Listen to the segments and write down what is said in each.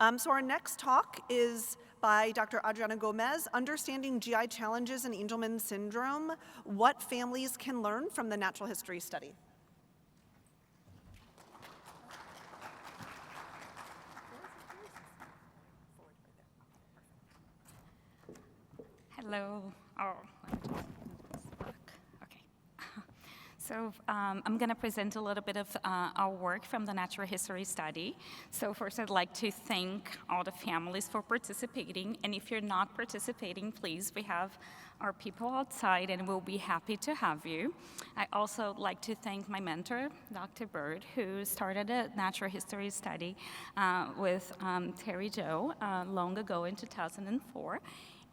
So our next talk is by Dr. Adriana Gomes, Understanding GI Challenges in Angelman Syndrome, What Families Can Learn from the Natural History Study. Hello. Oh, let me just look. Okay. So I'm going to present a little bit of our work from the natural history study. So first, I'd like to thank all the families for participating. And if you're not participating, please, we have our people outside, and we'll be happy to have you. I also like to thank my mentor, Dr. Bird, who started a natural history study with Terry Joe long ago in 2004.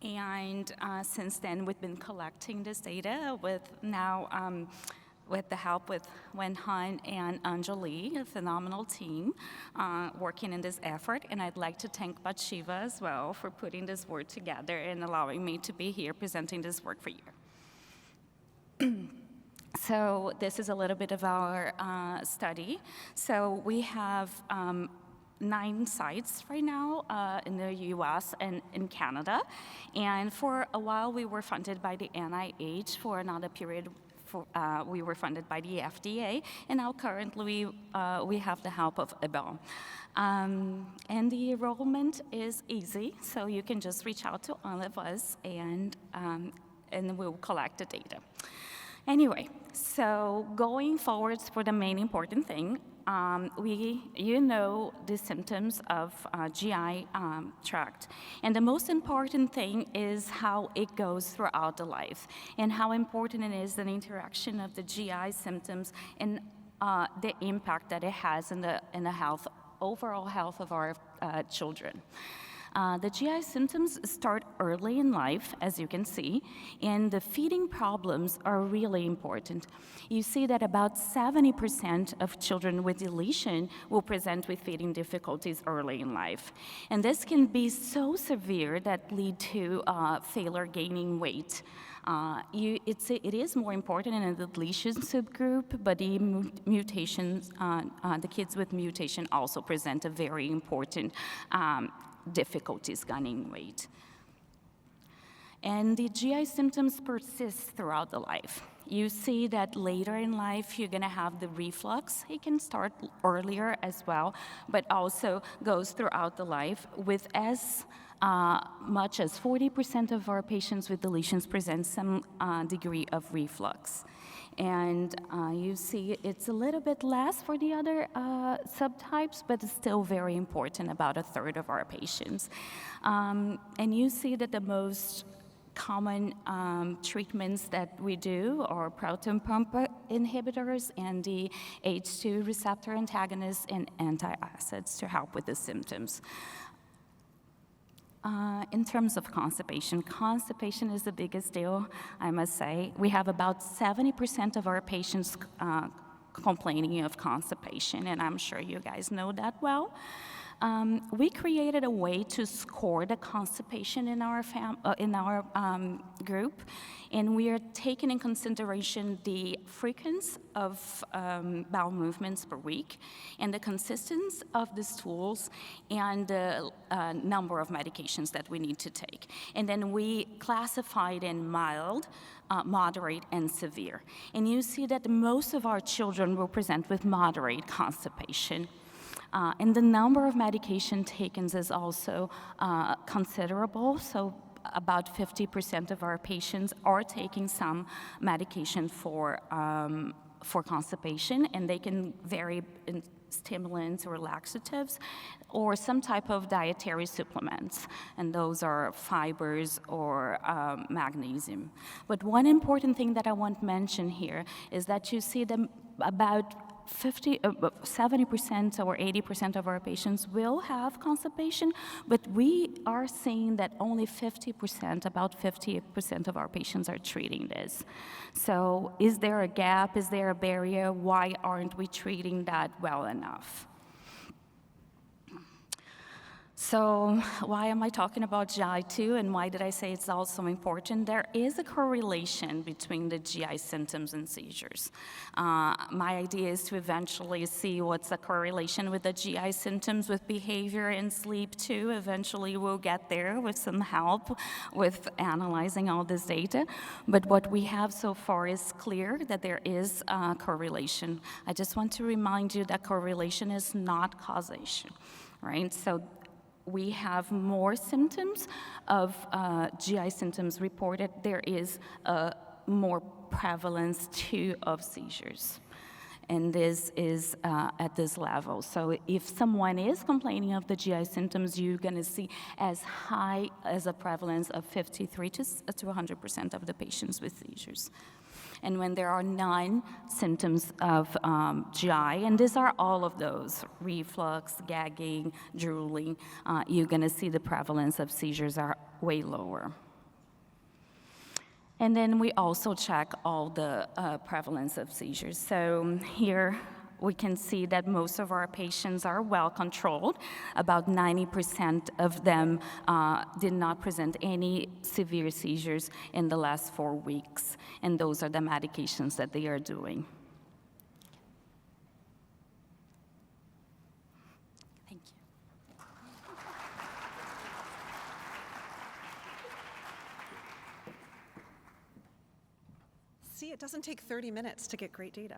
And since then, we've been collecting this data with now with the help with Wen Han and Anjali, a phenomenal team working in this effort. And I'd like to thank Bathsheba as well for putting this work together and allowing me to be here presenting this work for you. So this is a little bit of our study. So we have 9 sites right now in the US and in Canada. And for a while, we were funded by the NIH. For another period, we were funded by the FDA. And now currently, we have the help of IBEL. And the enrollment is easy, so you can just reach out to all of us, and we'll collect the data. Anyway, so going forward for the main important thing, you know the symptoms of GI tract. And the most important thing is how it goes throughout the life, and how important it is the interaction of the GI symptoms and the impact that it has in the health, overall health of our children. The GI symptoms start early in life, as you can see, and the feeding problems are really important. You see that about 70% of children with deletion will present with feeding difficulties early in life. And this can be so severe that lead to failure gaining weight. It is more important in the deletion subgroup, but the mutations, the kids with mutation also present a very important difficulties gaining weight. And the GI symptoms persist throughout the life. You see that later in life, you're gonna have the reflux. It can start earlier as well, but also goes throughout the life with as much as 40% of our patients with deletions present some degree of reflux. And you see it's a little bit less for the other subtypes, but it's still very important, about a third of our patients. And you see that the most common treatments that we do are proton pump inhibitors and the H2 receptor antagonists and antacids to help with the symptoms. In terms of constipation, constipation is the biggest deal, I must say. We have about 70% of our patients complaining of constipation, and I'm sure you guys know that well. We created a way to score the constipation in our group, and we are taking in consideration the frequency of bowel movements per week, and the consistency of the stools, and the number of medications that we need to take. And then we classified in mild, moderate, and severe. And you see that most of our children will present with moderate constipation. And the number of medication taken is also considerable. So about 50% of our patients are taking some medication for constipation, and they can vary in stimulants or laxatives, or some type of dietary supplements, and those are fibers or magnesium. But one important thing that I want to mention here is that you see them about 70% or 80% of our patients will have constipation, but we are seeing that only 50%, about 50% of our patients are treating this. So is there a gap? Is there a barrier? Why aren't we treating that well enough? So why am I talking about GI too, and why did I say it's also important? There is a correlation between the GI symptoms and seizures. My idea is to eventually see what's the correlation with the GI symptoms with behavior and sleep too. Eventually we'll get there with some help with analyzing all this data. But what we have so far is clear that there is a correlation. I just want to remind you that correlation is not causation, right? So we have more symptoms of GI symptoms reported. There is more prevalence too of seizures. And this is at this level. So if someone is complaining of the GI symptoms, you're gonna see as high as a prevalence of 53 to 100% of the patients with seizures. And when there are non-symptoms of GI, and these are all of those, reflux, gagging, drooling, you're gonna see the prevalence of seizures are way lower. And then we also check all the prevalence of seizures. So here we can see that most of our patients are well controlled. About 90% of them did not present any severe seizures in the last 4 weeks, and those are the medications that they are doing. Thank you. See, it doesn't take 30 minutes to get great data.